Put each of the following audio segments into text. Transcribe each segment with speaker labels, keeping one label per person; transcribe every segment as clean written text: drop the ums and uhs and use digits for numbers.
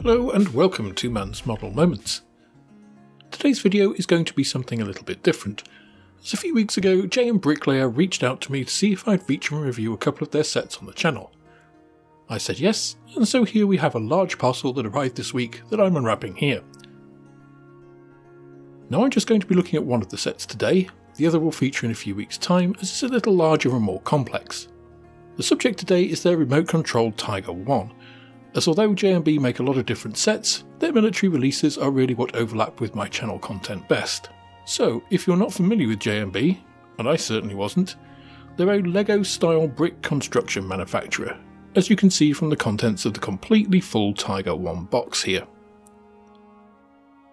Speaker 1: Hello and welcome to Man's Model Moments. Today's video is going to be something a little bit different, as a few weeks ago JMBricklayer reached out to me to see if I'd feature and review a couple of their sets on the channel. I said yes, and so here we have a large parcel that arrived this week that I'm unwrapping here. Now I'm just going to be looking at one of the sets today, the other will feature in a few weeks' time as it's a little larger and more complex. The subject today is their remote controlled Tiger 1. As although JMB make a lot of different sets, their military releases are really what overlap with my channel content best. So if you're not familiar with JMB, and I certainly wasn't, they're a Lego style brick construction manufacturer, as you can see from the contents of the completely full Tiger 1 box here.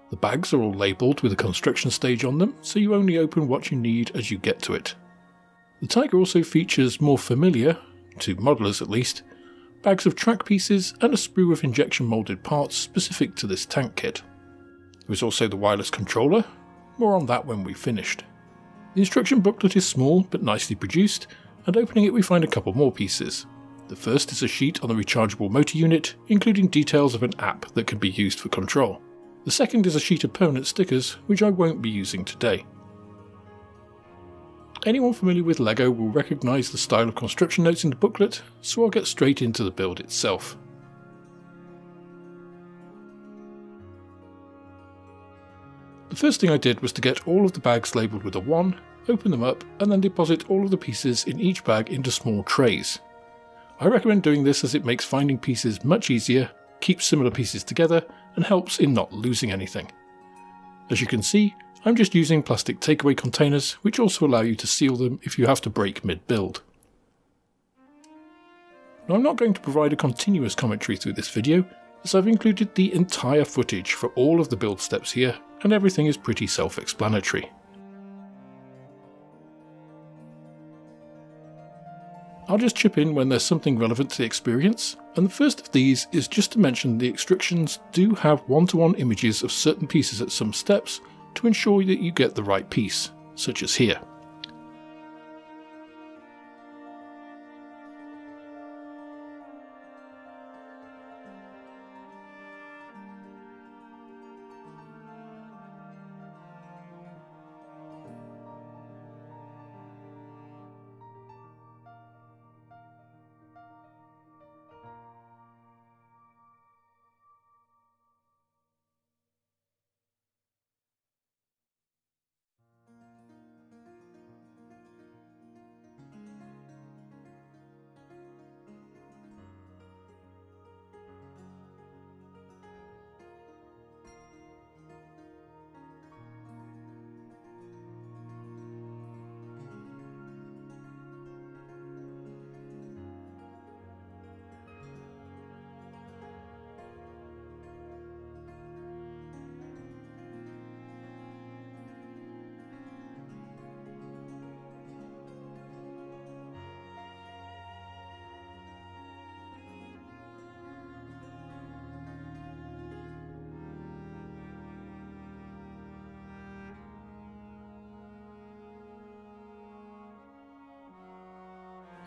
Speaker 1: The bags are all labelled with a construction stage on them, so you only open what you need as you get to it. The Tiger also features more familiar, to modelers at least, bags of track pieces and a sprue of injection moulded parts specific to this tank kit. There is also the wireless controller, more on that when we've finished. The instruction booklet is small but nicely produced, and opening it we find a couple more pieces. The first is a sheet on the rechargeable motor unit, including details of an app that can be used for control. The second is a sheet of permanent stickers, which I won't be using today. Anyone familiar with Lego will recognise the style of construction notes in the booklet, so I'll get straight into the build itself. The first thing I did was to get all of the bags labelled with a 1, open them up, and then deposit all of the pieces in each bag into small trays. I recommend doing this as it makes finding pieces much easier, keeps similar pieces together, and helps in not losing anything. As you can see, I'm just using plastic takeaway containers, which also allow you to seal them if you have to break mid-build. Now I'm not going to provide a continuous commentary through this video, as I've included the entire footage for all of the build steps here, and everything is pretty self-explanatory. I'll just chip in when there's something relevant to the experience, and the first of these is just to mention the instructions do have one-to-one images of certain pieces at some steps, to ensure that you get the right piece, such as here.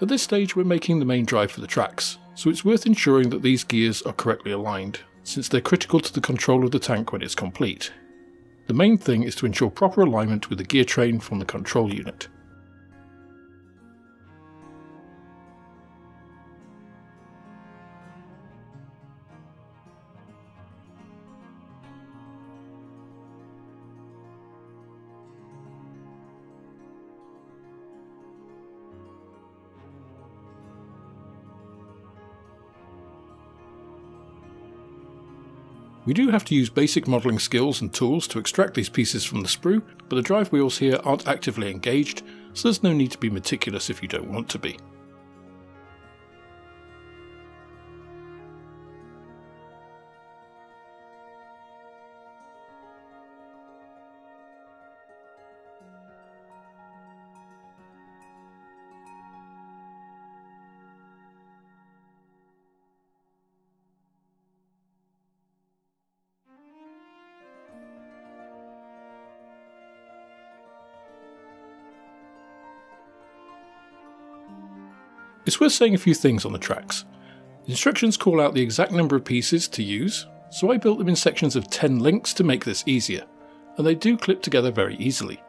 Speaker 1: At this stage we're making the main drive for the tracks, so it's worth ensuring that these gears are correctly aligned, since they're critical to the control of the tank when it's complete. The main thing is to ensure proper alignment with the gear train from the control unit. We do have to use basic modelling skills and tools to extract these pieces from the sprue, but the drive wheels here aren't actively engaged, so there's no need to be meticulous if you don't want to be. It's worth saying a few things on the tracks. The instructions call out the exact number of pieces to use, so I built them in sections of 10 links to make this easier, and they do clip together very easily.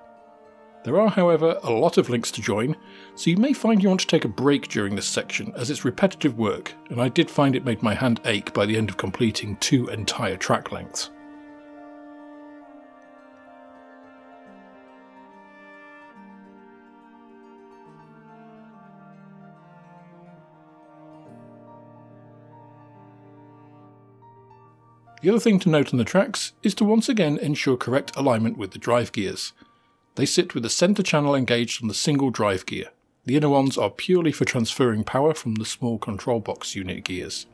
Speaker 1: There are, however, a lot of links to join, so you may find you want to take a break during this section as it's repetitive work, and I did find it made my hand ache by the end of completing 2 entire track lengths. The other thing to note on the tracks is to once again ensure correct alignment with the drive gears. They sit with the centre channel engaged on the single drive gear. The inner ones are purely for transferring power from the small control box unit gears.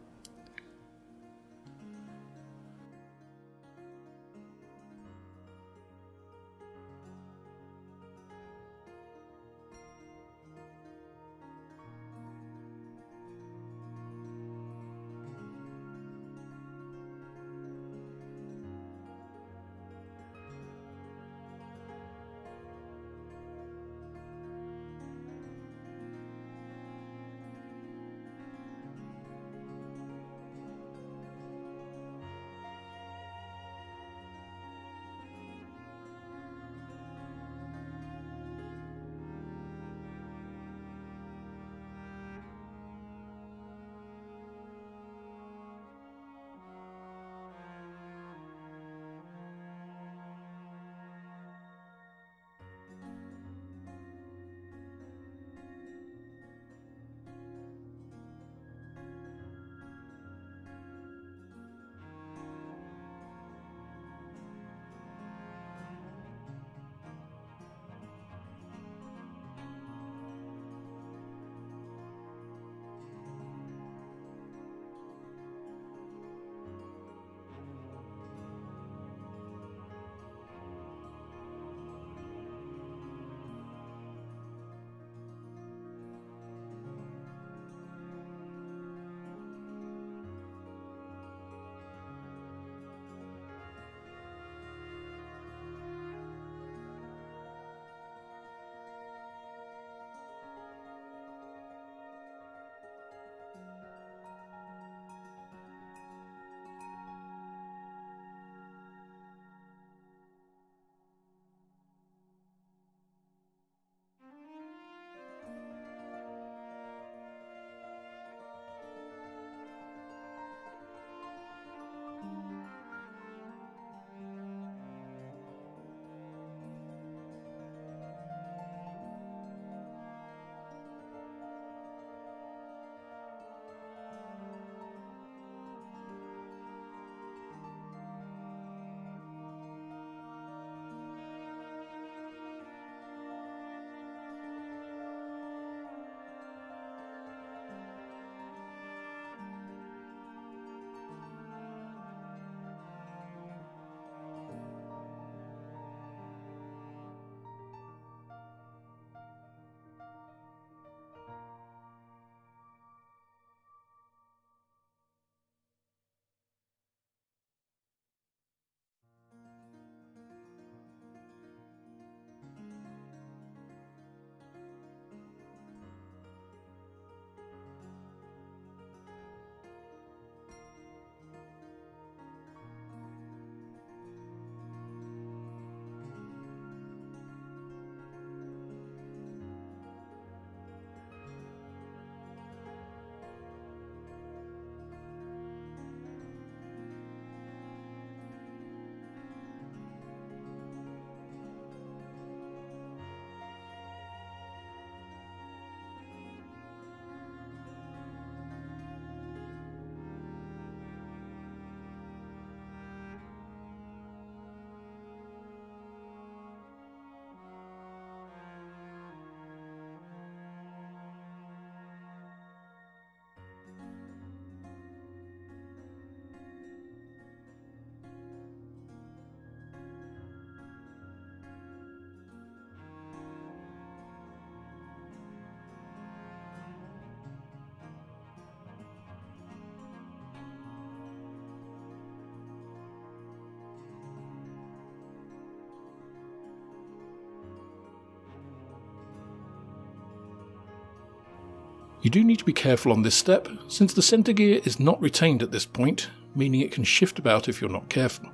Speaker 1: You do need to be careful on this step, since the centre gear is not retained at this point, meaning it can shift about if you're not careful.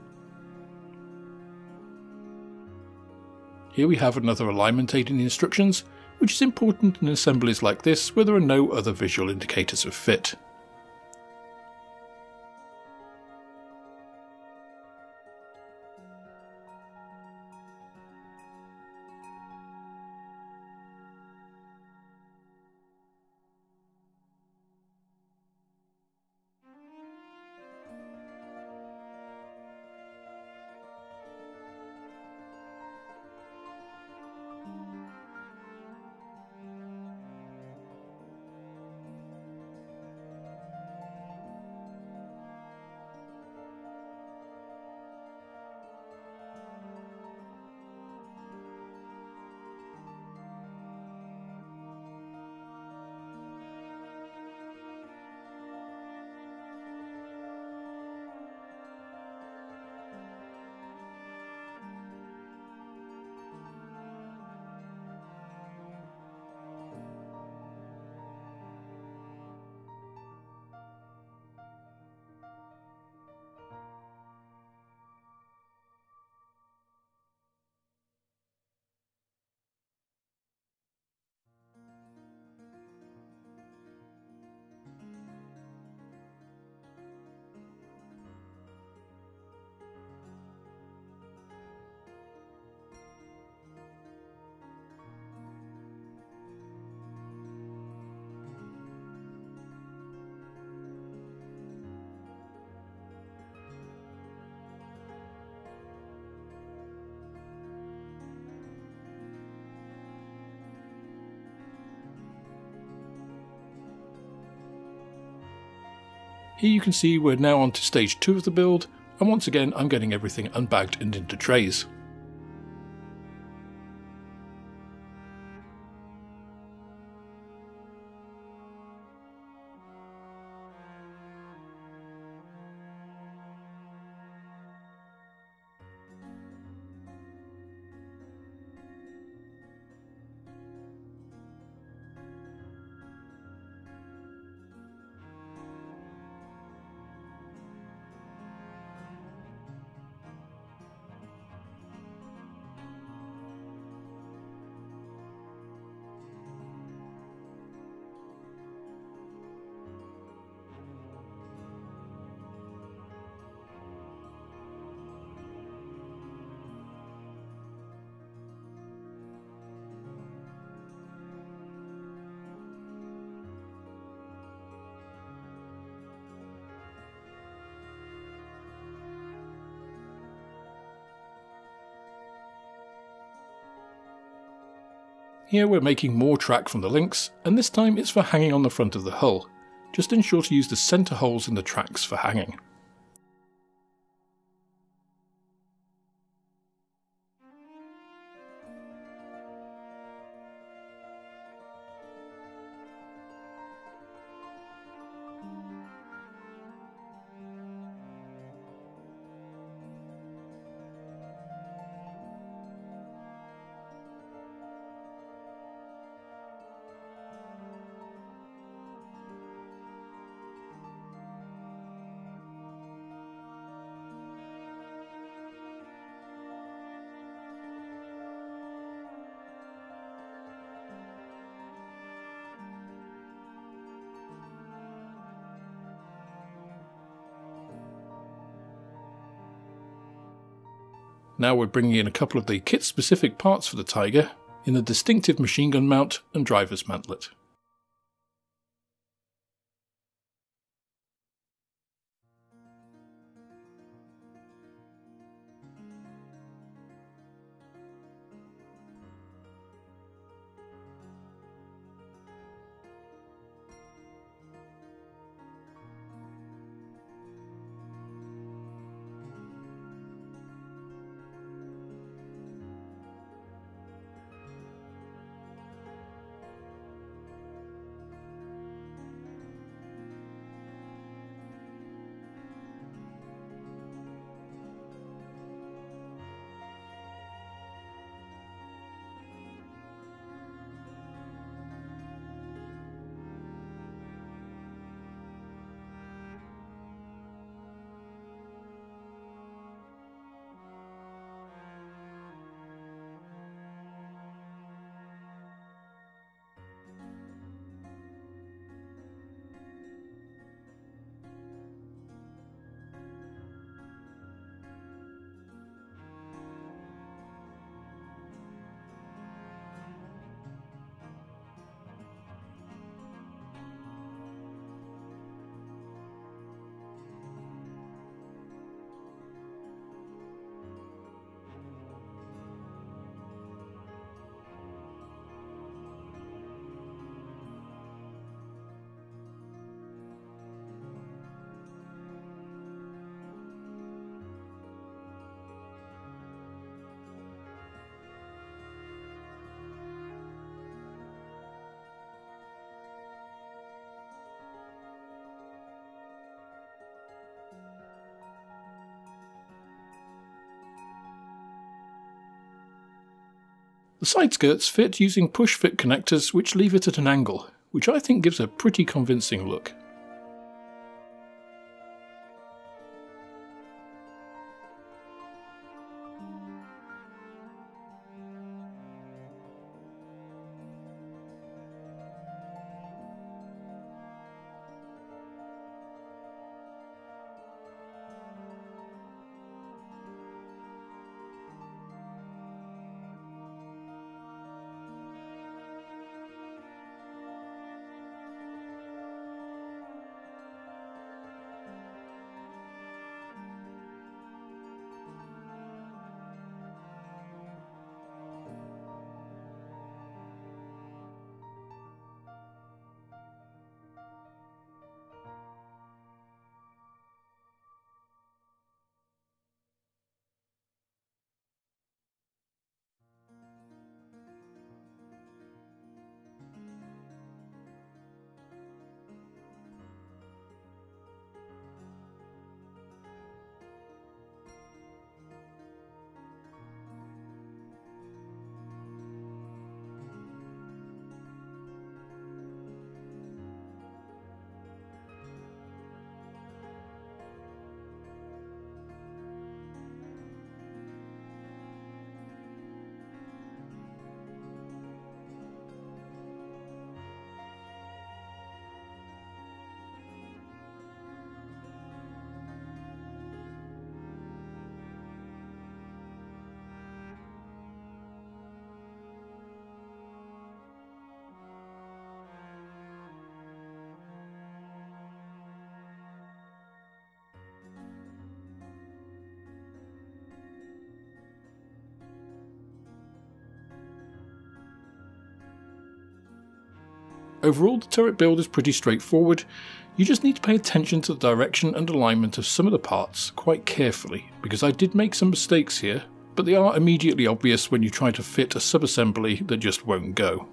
Speaker 1: Here we have another alignment aid in the instructions, which is important in assemblies like this where there are no other visual indicators of fit. Here you can see we're now on to stage 2 of the build, and once again I'm getting everything unbagged and into trays. Here we're making more track from the links, and this time it's for hanging on the front of the hull. Just ensure to use the centre holes in the tracks for hanging. Now we're bringing in a couple of the kit-specific parts for the Tiger in the distinctive machine gun mount and driver's mantlet. The side skirts fit using push-fit connectors which leave it at an angle, which I think gives a pretty convincing look. Overall, the turret build is pretty straightforward. You just need to pay attention to the direction and alignment of some of the parts quite carefully, because I did make some mistakes here, but they are immediately obvious when you try to fit a sub-assembly that just won't go.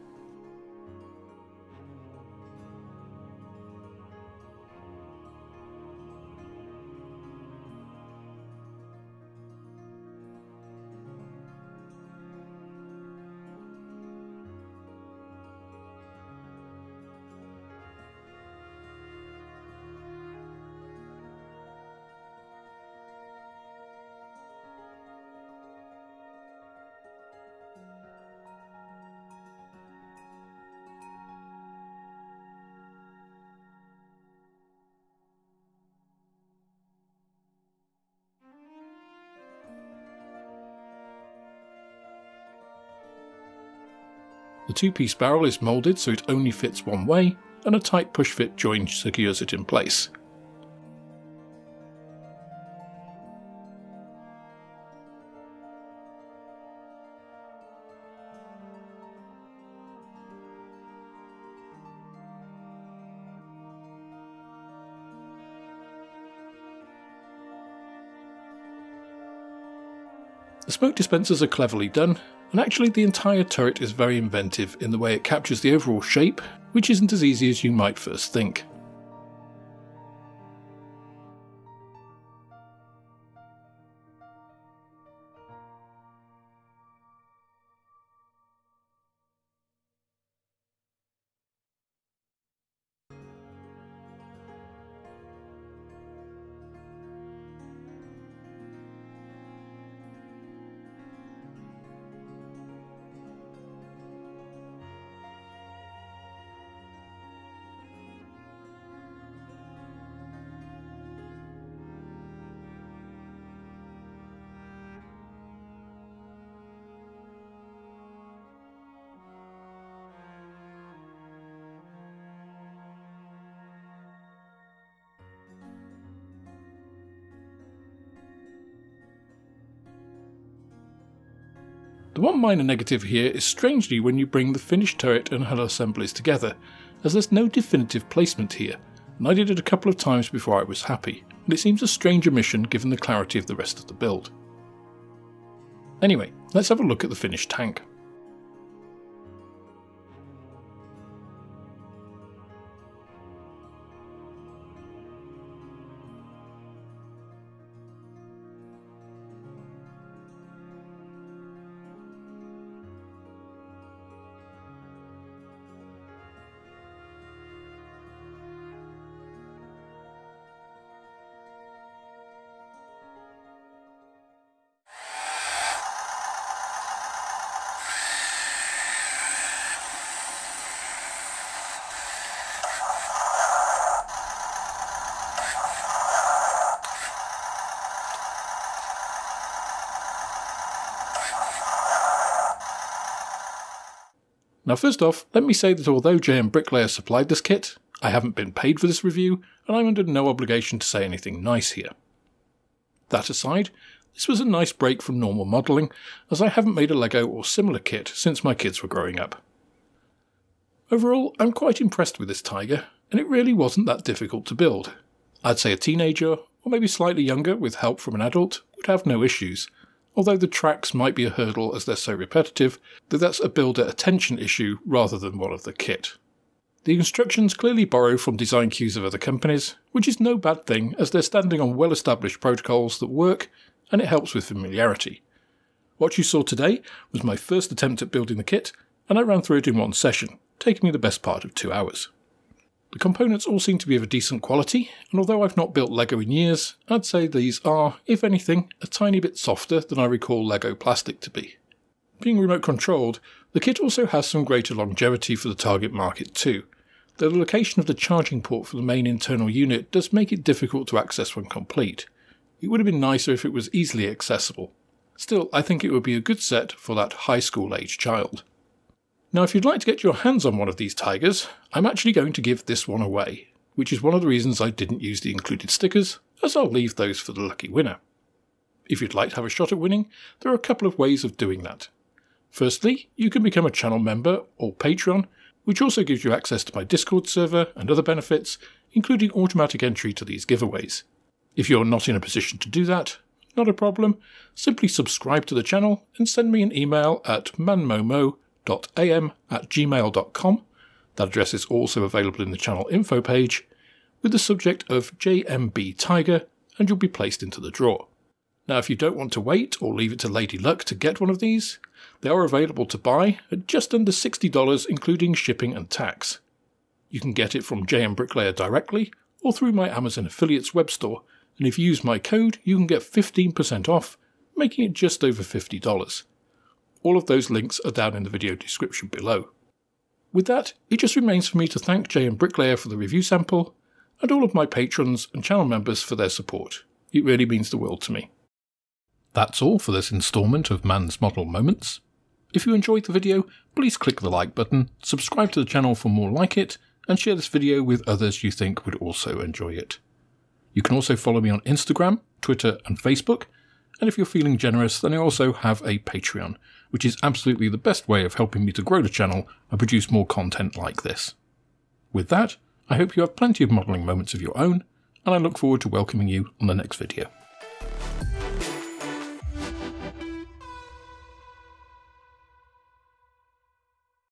Speaker 1: The two-piece barrel is moulded so it only fits one way, and a tight push-fit join secures it in place. The smoke dispensers are cleverly done, and actually the entire turret is very inventive in the way it captures the overall shape, which isn't as easy as you might first think. The one minor negative here is strangely when you bring the finished turret and hull assemblies together, as there's no definitive placement here, and I did it a couple of times before I was happy, and it seems a strange omission given the clarity of the rest of the build. Anyway, let's have a look at the finished tank. Now first off, let me say that although JMBricklayer supplied this kit, I haven't been paid for this review, and I'm under no obligation to say anything nice here. That aside, this was a nice break from normal modelling, as I haven't made a Lego or similar kit since my kids were growing up. Overall, I'm quite impressed with this Tiger, and it really wasn't that difficult to build. I'd say a teenager, or maybe slightly younger with help from an adult, would have no issues, although the tracks might be a hurdle as they're so repetitive that that's a builder attention issue rather than one of the kit. The instructions clearly borrow from design cues of other companies, which is no bad thing as they're standing on well-established protocols that work, and it helps with familiarity. What you saw today was my first attempt at building the kit, and I ran through it in one session, taking me the best part of 2 hours. The components all seem to be of a decent quality, and although I've not built Lego in years, I'd say these are, if anything, a tiny bit softer than I recall Lego plastic to be. Being remote controlled, the kit also has some greater longevity for the target market too, though the location of the charging port for the main internal unit does make it difficult to access when complete. It would have been nicer if it was easily accessible. Still, I think it would be a good set for that high school age child. Now if you'd like to get your hands on one of these Tigers, I'm actually going to give this one away, which is one of the reasons I didn't use the included stickers, as I'll leave those for the lucky winner. If you'd like to have a shot at winning, there are a couple of ways of doing that. Firstly, you can become a channel member or Patreon, which also gives you access to my Discord server and other benefits, including automatic entry to these giveaways. If you're not in a position to do that, not a problem, simply subscribe to the channel and send me an email at manmomo.am@gmail.com, that address is also available in the channel info page, with the subject of JMB Tiger, and you'll be placed into the draw. Now if you don't want to wait or leave it to Lady Luck to get one of these, they are available to buy at just under $60 including shipping and tax. You can get it from JMBricklayer directly or through my Amazon affiliates web store, and if you use my code you can get 15% off, making it just over $50. All of those links are down in the video description below. With that, it just remains for me to thank JMBricklayer for the review sample, and all of my patrons and channel members for their support. It really means the world to me. That's all for this instalment of Man's Model Moments. If you enjoyed the video, please click the like button, subscribe to the channel for more like it, and share this video with others you think would also enjoy it. You can also follow me on Instagram, Twitter and Facebook, and if you're feeling generous then I also have a Patreon, which is absolutely the best way of helping me to grow the channel and produce more content like this. With that, I hope you have plenty of modelling moments of your own, and I look forward to welcoming you on the next video.